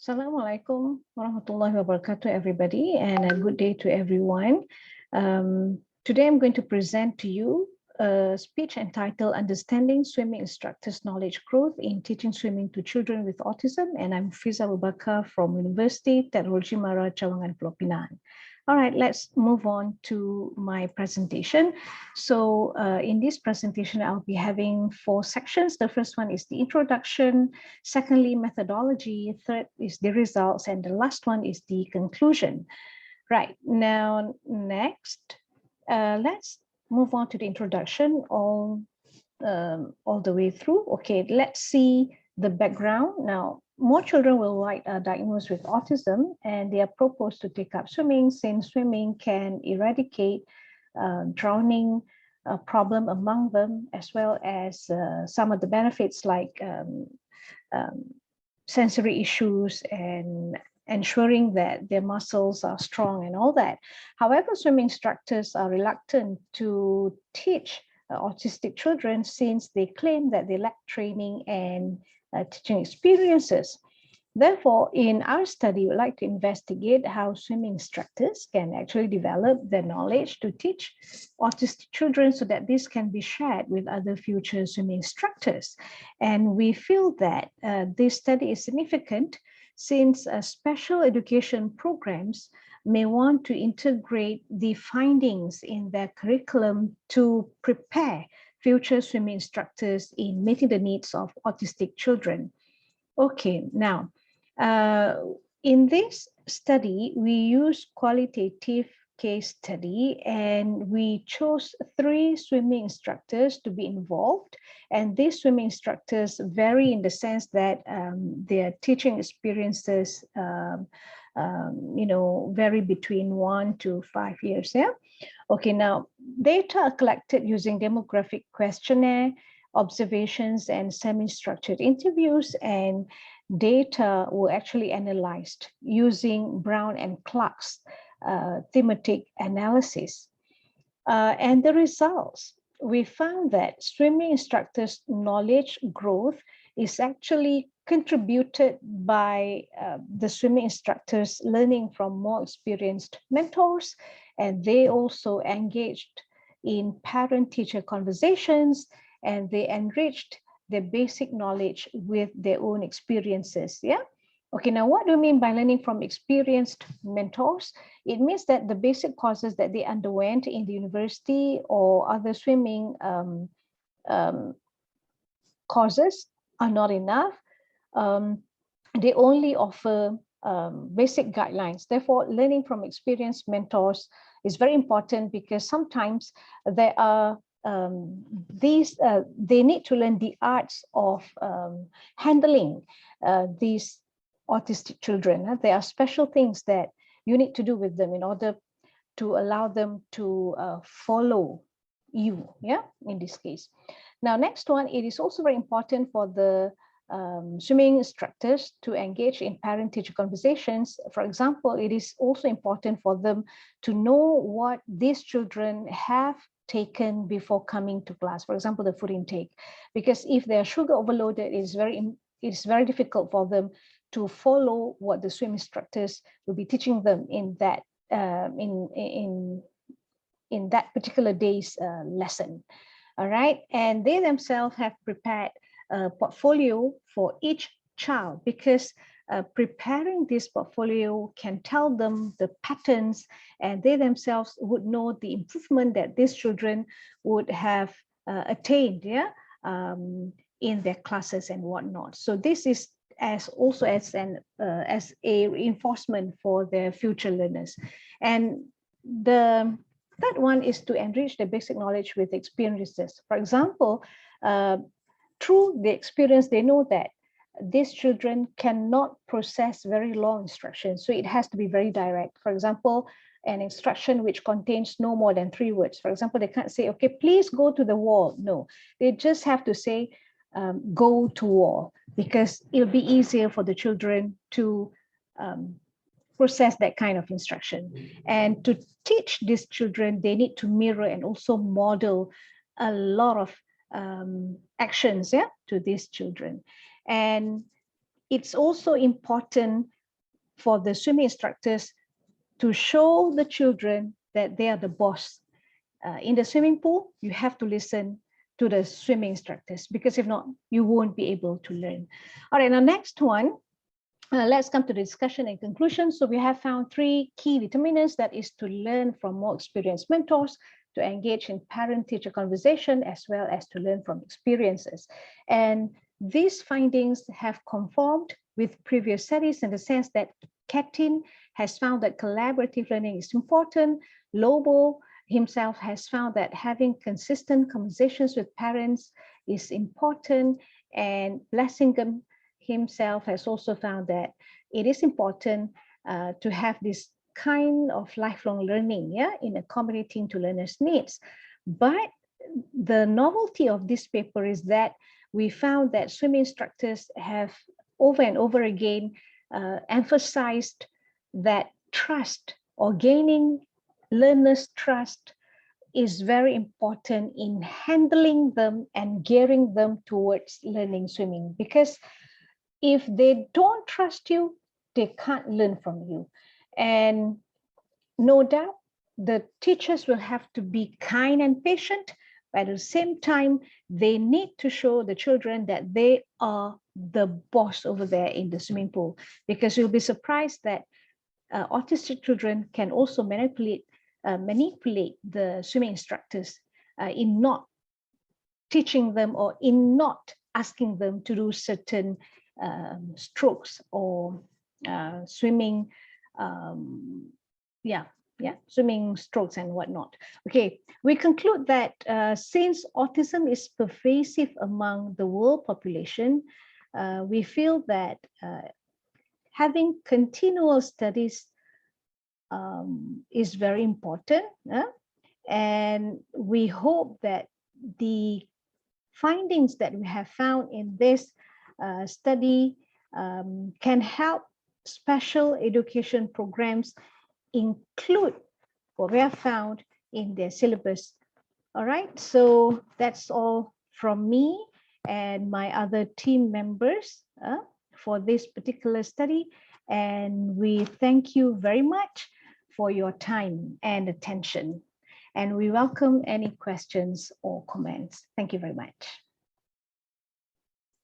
Assalamualaikum warahmatullahi wabarakatuh, everybody, and a good day to everyone. Today I'm going to present to you a speech entitled Understanding Swimming Instructors' Knowledge Growth in Teaching Swimming to Children with Autism, and I'm Fiza Abu Bakar from University Teknologi Mara Cawangan Pulau Pinang. All right, let's move on to my presentation. So in this presentation, I'll be having 4 sections. The first one is the introduction, secondly, methodology, third is the results, and the last one is the conclusion. Right, now next, let's move on to the introduction all the way through. Okay, let's see the background. Now, more children worldwide are diagnosed with autism, and they are proposed to take up swimming, since swimming can eradicate drowning problem among them, as well as some of the benefits like sensory issues and ensuring that their muscles are strong and all that. However, swimming instructors are reluctant to teach autistic children since they claim that they lack training and teaching experiences. Therefore, in our study, we'd like to investigate how swimming instructors can actually develop their knowledge to teach autistic children so that this can be shared with other future swimming instructors. And we feel that this study is significant since special education programs may want to integrate the findings in their curriculum to prepare future swimming instructors in meeting the needs of autistic children. Okay, now, in this study, we use qualitative case study, and we chose 3 swimming instructors to be involved. And these swimming instructors vary in the sense that their teaching experiences vary between 1 to 5 years. Yeah. Okay, now data are collected using demographic questionnaire, observations, and semi-structured interviews, and data were actually analyzed using Braun and Clarke's thematic analysis. And the results, we found that swimming instructors' knowledge growth is actually contributed by the swimming instructors learning from more experienced mentors, and they also engaged in parent-teacher conversations, and they enriched their basic knowledge with their own experiences. Yeah. Okay, now what do you mean by learning from experienced mentors? It means that the basic courses that they underwent in the university or other swimming courses are not enough. They only offer basic guidelines. Therefore, learning from experienced mentors is very important, because sometimes there are they need to learn the arts of handling these autistic children. There are special things that you need to do with them in order to allow them to follow you, yeah, in this case. Now, next one, it is also very important for the swimming instructors to engage in parent-teacher conversations. For example, it is also important for them to know what these children have taken before coming to class. For example, the food intake, because if they are sugar overloaded, it's very difficult for them to follow what the swim instructors will be teaching them in that in that particular day's lesson. All right, and they themselves have prepared a portfolio for each child, because preparing this portfolio can tell them the patterns, and they themselves would know the improvement that these children would have attained, yeah, in their classes and whatnot. So this is also as a reinforcement for their future learners. And the third one is to enrich their basic knowledge with experiences. For example, through the experience, they know that these children cannot process very long instructions, so it has to be very direct. For example, an instruction which contains no more than 3 words. For example, they can't say, okay, please go to the wall. No, they just have to say, go to wall, because it'll be easier for the children to process that kind of instruction. And to teach these children, they need to mirror and also model a lot of actions, yeah, to these children. And it's also important for the swimming instructors to show the children that they are the boss. In the swimming pool, you have to listen to the swimming instructors, because if not, you won't be able to learn. All right, now next one, let's come to the discussion and conclusion. So we have found 3 key determinants, that is to learn from more experienced mentors, to engage in parent-teacher conversation, as well as to learn from experiences. And these findings have conformed with previous studies in the sense that Katin has found that collaborative learning is important. Lobo himself has found that having consistent conversations with parents is important, and Blessingham himself has also found that it is important to have this kind of lifelong learning, in accommodating to learners' needs. But the novelty of this paper is that we found that swimming instructors have over and over again emphasized that trust, or gaining learners' trust, is very important in handling them and gearing them towards learning swimming. Because if they don't trust you, they can't learn from you. And no doubt, the teachers will have to be kind and patient, but at the same time, they need to show the children that they are the boss over there in the swimming pool, because you'll be surprised that autistic children can also manipulate the swimming instructors in not teaching them, or in not asking them to do certain strokes or swimming, swimming strokes and whatnot. Okay, we conclude that since autism is pervasive among the world population, we feel that having continual studies is very important, and we hope that the findings that we have found in this study can help special education programs include what we have found in their syllabus. All right, so that's all from me and my other team members for this particular study, and we thank you very much for your time and attention, and we welcome any questions or comments. Thank you very much.